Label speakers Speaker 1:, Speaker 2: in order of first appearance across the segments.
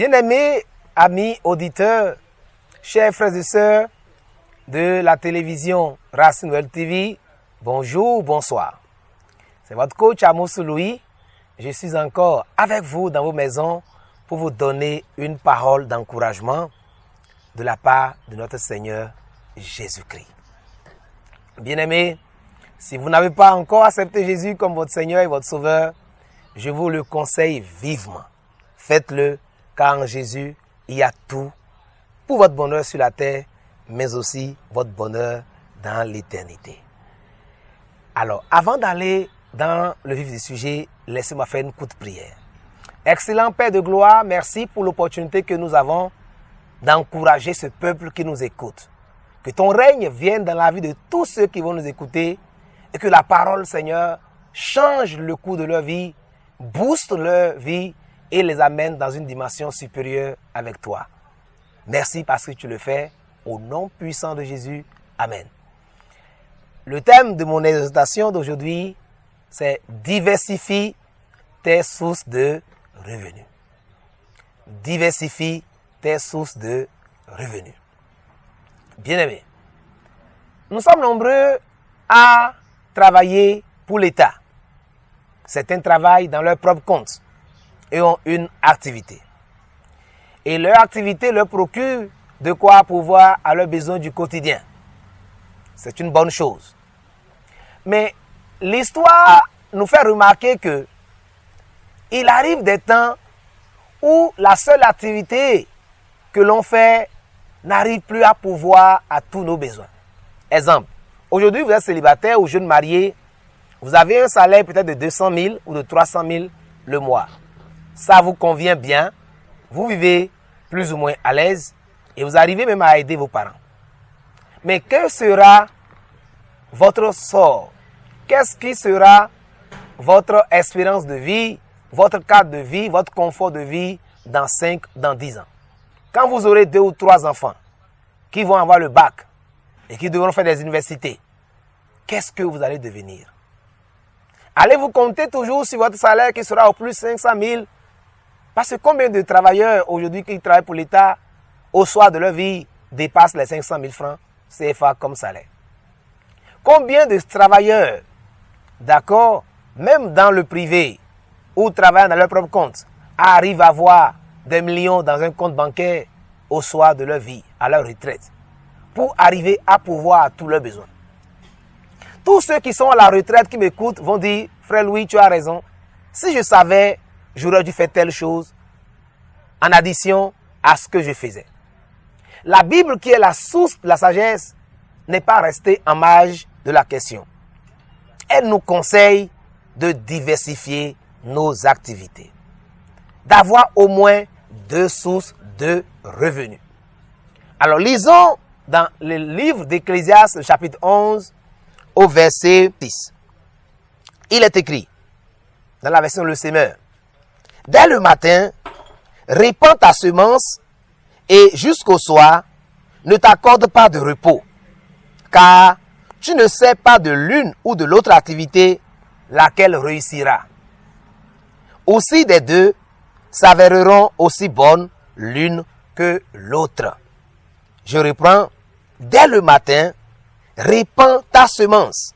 Speaker 1: Bien-aimés amis auditeurs, chers frères et sœurs de la télévision Racine Nouvelle TV, bonjour, bonsoir. C'est votre coach Amos Louis. Je suis encore avec vous dans vos maisons pour vous donner une parole d'encouragement de la part de notre Seigneur Jésus-Christ. Bien-aimés, si vous n'avez pas encore accepté Jésus comme votre Seigneur et votre Sauveur, je vous le conseille vivement. Faites-le, car en Jésus, il y a tout pour votre bonheur sur la terre, mais aussi votre bonheur dans l'éternité. Alors, avant d'aller dans le vif du sujet, laissez-moi faire une courte prière. Excellent Père de gloire, merci pour l'opportunité que nous avons d'encourager ce peuple qui nous écoute. Que ton règne vienne dans la vie de tous ceux qui vont nous écouter et que la parole, Seigneur, change le cours de leur vie, booste leur vie et les amène dans une dimension supérieure avec toi. Merci parce que tu le fais. Au nom puissant de Jésus. Amen. Le thème de mon exhortation d'aujourd'hui, c'est « Diversifie tes sources de revenus ». Diversifie tes sources de revenus. Bien-aimés, nous sommes nombreux à travailler pour l'État. Certains travaillent dans leur propre compte et ont une activité. Et leur activité leur procure de quoi pourvoir à leurs besoins du quotidien. C'est une bonne chose. Mais l'histoire nous fait remarquer que il arrive des temps où la seule activité que l'on fait n'arrive plus à pourvoir à tous nos besoins. Exemple, aujourd'hui vous êtes célibataire ou jeune marié, vous avez un salaire peut-être de 200 000 ou de 300 000 le mois. Ça vous convient bien, vous vivez plus ou moins à l'aise et vous arrivez même à aider vos parents. Mais quel sera votre sort? Qu'est-ce qui sera votre espérance de vie, votre cadre de vie, votre confort de vie dans 5, dans 10 ans? Quand vous aurez 2 ou 3 enfants qui vont avoir le bac et qui devront faire des universités, qu'est-ce que vous allez devenir? Allez-vous compter toujours sur votre salaire qui sera au plus 500 000? Parce que combien de travailleurs aujourd'hui qui travaillent pour l'État au soir de leur vie dépassent les 500 000 francs CFA comme salaire? Combien de travailleurs, d'accord, même dans le privé ou travaillant dans leur propre compte, arrivent à avoir des millions dans un compte bancaire au soir de leur vie, à leur retraite, pour arriver à pourvoir à tous leurs besoins? Tous ceux qui sont à la retraite, qui m'écoutent, vont dire « Frère Louis, tu as raison. Si je savais, j'aurais dû faire telle chose en addition à ce que je faisais. » La Bible, qui est la source de la sagesse, n'est pas restée en marge de la question. Elle nous conseille de diversifier nos activités, d'avoir au moins 2 sources de revenus. Alors lisons dans le livre d'Ecclésiaste, chapitre 11, au verset 10. Il est écrit, dans la version Le Semeur, « Dès le matin, répands ta semence et jusqu'au soir, ne t'accorde pas de repos, car tu ne sais pas de l'une ou de l'autre activité laquelle réussira. Aussi des deux s'avéreront aussi bonnes l'une que l'autre. » Je reprends, « Dès le matin, répands ta semence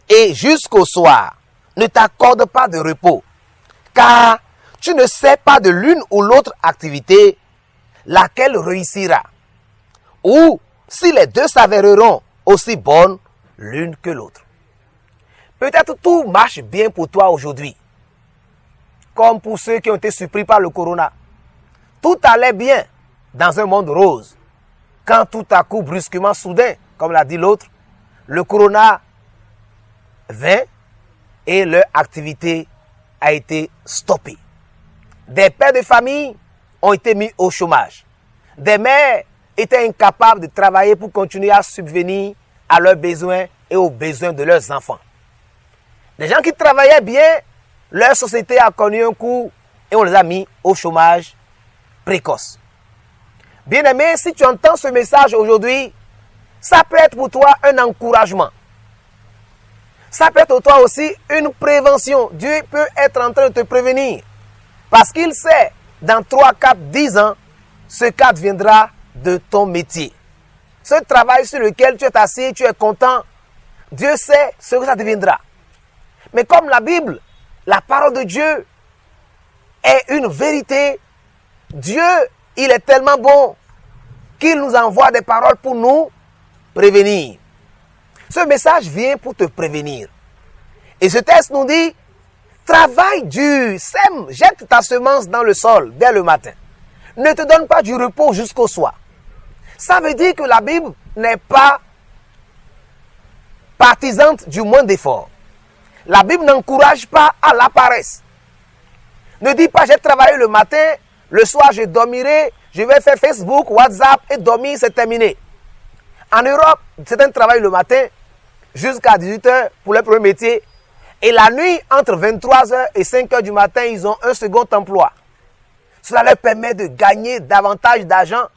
Speaker 1: et jusqu'au soir, ne t'accorde pas de repos, car tu ne sais pas de l'une ou l'autre activité laquelle réussira, ou si les deux s'avéreront aussi bonnes l'une que l'autre. » Peut-être tout marche bien pour toi aujourd'hui, comme pour ceux qui ont été surpris par le corona. Tout allait bien dans un monde rose, quand tout à coup, brusquement, soudain, comme l'a dit l'autre, le corona vint et leur activité a été stoppée. Des pères de famille ont été mis au chômage. Des mères étaient incapables de travailler pour continuer à subvenir à leurs besoins et aux besoins de leurs enfants. Des gens qui travaillaient bien, leur société a connu un coup et on les a mis au chômage précoce. Bien-aimé, si tu entends ce message aujourd'hui, ça peut être pour toi un encouragement. Ça peut être pour toi aussi une prévention. Dieu peut être en train de te prévenir. Parce qu'il sait dans 3, 4, 10 ans, ce cadre viendra de ton métier. Ce travail sur lequel tu es assis, tu es content, Dieu sait ce que ça deviendra. Mais comme la Bible, la parole de Dieu est une vérité, Dieu, il est tellement bon qu'il nous envoie des paroles pour nous prévenir. Ce message vient pour te prévenir. Et ce texte nous dit, travaille dur, sème, jette ta semence dans le sol dès le matin. Ne te donne pas du repos jusqu'au soir. Ça veut dire que la Bible n'est pas partisante du moins d'efforts. La Bible n'encourage pas à la paresse. Ne dis pas, j'ai travaillé le matin, le soir je dormirai, je vais faire Facebook, WhatsApp et dormir, c'est terminé. En Europe, certains travaillent le matin jusqu'à 18 h pour leur premier métier. Et la nuit, entre 23 h et 5 h du matin, ils ont un second emploi. Cela leur permet de gagner davantage d'argent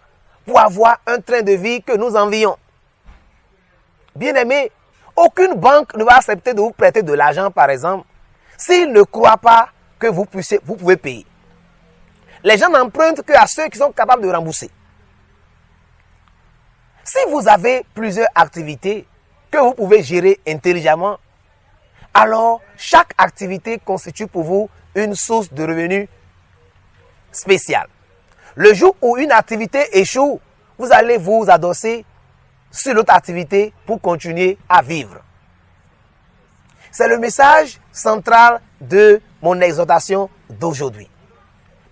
Speaker 1: pour avoir un train de vie que nous envions. Bien-aimés, aucune banque ne va accepter de vous prêter de l'argent, par exemple, s'ils ne croient pas que vous pouvez payer. Les gens n'empruntent qu'à ceux qui sont capables de rembourser. Si vous avez plusieurs activités que vous pouvez gérer intelligemment, alors chaque activité constitue pour vous une source de revenus spéciale. Le jour où une activité échoue, vous allez vous adosser sur l'autre activité pour continuer à vivre. C'est le message central de mon exhortation d'aujourd'hui.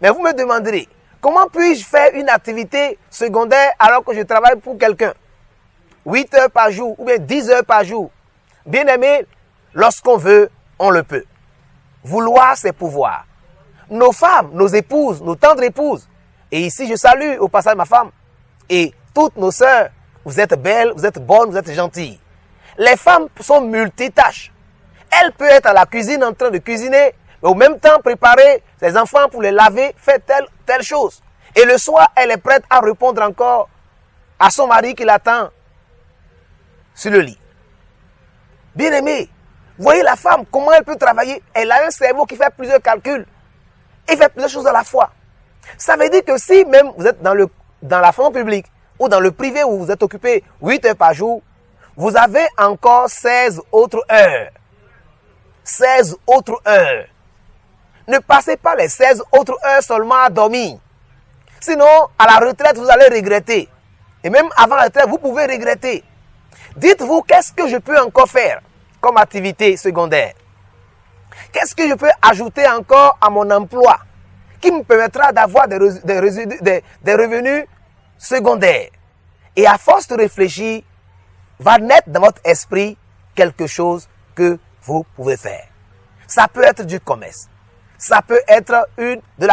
Speaker 1: Mais vous me demanderez, comment puis-je faire une activité secondaire alors que je travaille pour quelqu'un? 8 heures par jour ou bien 10 heures par jour. Bien aimé, lorsqu'on veut, on le peut. Vouloir, c'est pouvoir. Nos femmes, nos épouses, nos tendres épouses. Et ici, je salue au passage ma femme. Et toutes nos sœurs, vous êtes belles, vous êtes bonnes, vous êtes gentilles. Les femmes sont multitâches. Elles peuvent être à la cuisine en train de cuisiner, mais au même temps préparer ses enfants pour les laver, faire telle chose. Et le soir, elle est prête à répondre encore à son mari qui l'attend sur le lit. Bien aimé, voyez la femme, comment elle peut travailler. Elle a un cerveau qui fait plusieurs calculs. Et fait plusieurs choses à la fois. Ça veut dire que si même vous êtes dans la fonction publique ou dans le privé où vous êtes occupé 8 heures par jour, vous avez encore 16 autres heures. 16 autres heures. Ne passez pas les 16 autres heures seulement à dormir. Sinon, à la retraite, vous allez regretter. Et même avant la retraite, vous pouvez regretter. Dites-vous, qu'est-ce que je peux encore faire comme activité secondaire? Qu'est-ce que je peux ajouter encore à mon emploi qui me permettra d'avoir des revenus secondaires? Et à force de réfléchir, va naître dans votre esprit quelque chose que vous pouvez faire. Ça peut être du commerce. Ça peut être de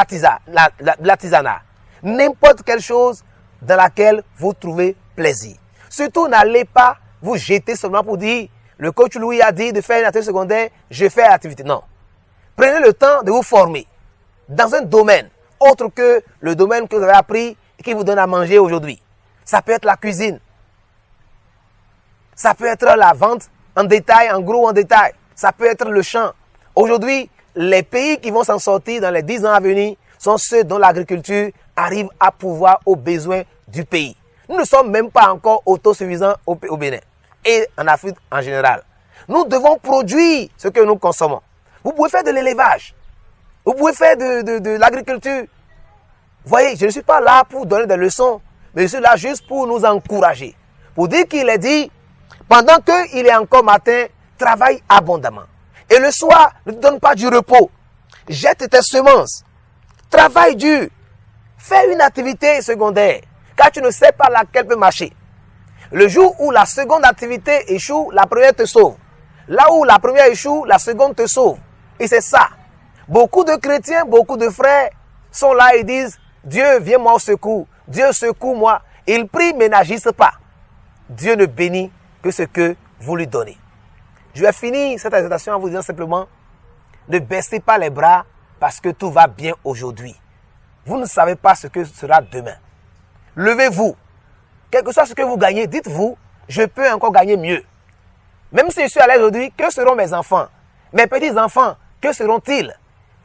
Speaker 1: l'artisanat. N'importe quelle chose dans laquelle vous trouvez plaisir. Surtout, n'allez pas vous jeter seulement pour dire, le coach Louis a dit de faire une activité secondaire, je fais l'activité. Non. Prenez le temps de vous former dans un domaine autre que le domaine que vous avez appris et qui vous donne à manger aujourd'hui. Ça peut être la cuisine. Ça peut être la vente en détail, en gros en détail. Ça peut être le champ. Aujourd'hui, les pays qui vont s'en sortir dans les 10 ans à venir sont ceux dont l'agriculture arrive à pouvoir aux besoins du pays. Nous ne sommes même pas encore autosuffisants au Bénin et en Afrique en général. Nous devons produire ce que nous consommons. Vous pouvez faire de l'élevage. Vous pouvez faire de l'agriculture. Vous voyez, je ne suis pas là pour donner des leçons, mais je suis là juste pour nous encourager. Pour dire qu'il est dit, pendant qu'il est encore matin, travaille abondamment. Et le soir, ne te donne pas du repos. Jette tes semences. Travaille dur. Fais une activité secondaire, car tu ne sais pas laquelle peut marcher. Le jour où la seconde activité échoue, la première te sauve. Là où la première échoue, la seconde te sauve. Et c'est ça. Beaucoup de chrétiens, beaucoup de frères sont là et disent, Dieu, viens-moi au secours. Dieu, secours-moi. Ils prient, mais n'agissent pas. Dieu ne bénit que ce que vous lui donnez. Je vais finir cette exhortation en vous disant simplement, ne baissez pas les bras parce que tout va bien aujourd'hui. Vous ne savez pas ce que sera demain. Levez-vous. Quel que soit ce que vous gagnez, dites-vous, je peux encore gagner mieux. Même si je suis à l'aise aujourd'hui, que seront mes enfants? Mes petits-enfants, que seront-ils?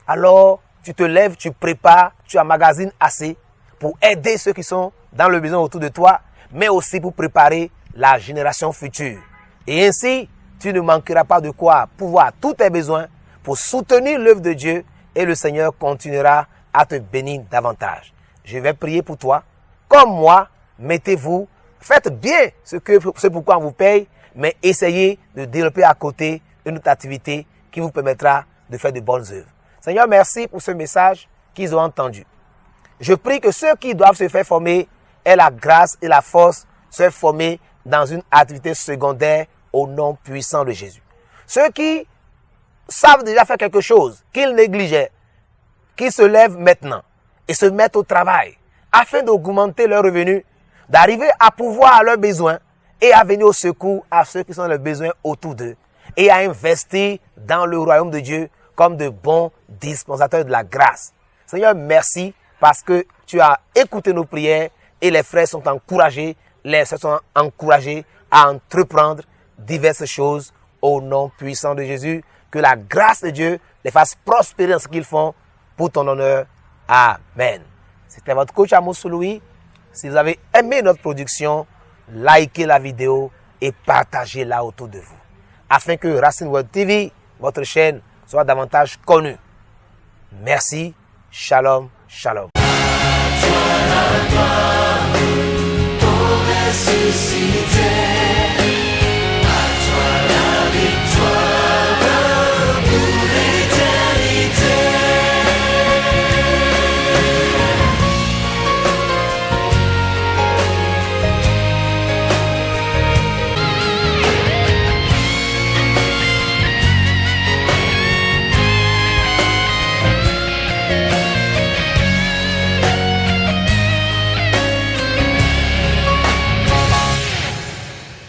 Speaker 1: Alors, tu te lèves, tu prépares, tu emmagasines assez pour aider ceux qui sont dans le besoin autour de toi, mais aussi pour préparer la génération future. Et ainsi, tu ne manqueras pas de quoi pouvoir tous tes besoins pour soutenir l'œuvre de Dieu et le Seigneur continuera à te bénir davantage. Je vais prier pour toi. Comme moi, mettez-vous, faites bien ce pourquoi on vous paye, mais essayez de développer à côté une autre activité qui vous permettra de faire de bonnes œuvres. Seigneur, merci pour ce message qu'ils ont entendu. Je prie que ceux qui doivent se faire former aient la grâce et la force de se former dans une activité secondaire au nom puissant de Jésus. Ceux qui savent déjà faire quelque chose qu'ils négligeaient, qu'ils se lèvent maintenant et se mettent au travail afin d'augmenter leurs revenus, d'arriver à pouvoir à leurs besoins et à venir au secours à ceux qui sont les besoins autour d'eux et à investir dans le royaume de Dieu comme de bons dispensateurs de la grâce. Seigneur, merci parce que tu as écouté nos prières et les frères sont encouragés, les sœurs sont encouragés à entreprendre diverses choses au nom puissant de Jésus. Que la grâce de Dieu les fasse prospérer dans ce qu'ils font pour ton honneur. Amen. C'était votre coach Amos Louis. Si vous avez aimé notre production, likez la vidéo et partagez-la autour de vous. Afin que Racine World TV, votre chaîne, soit davantage connue. Merci. Shalom. Shalom.
Speaker 2: Ton ressuscité.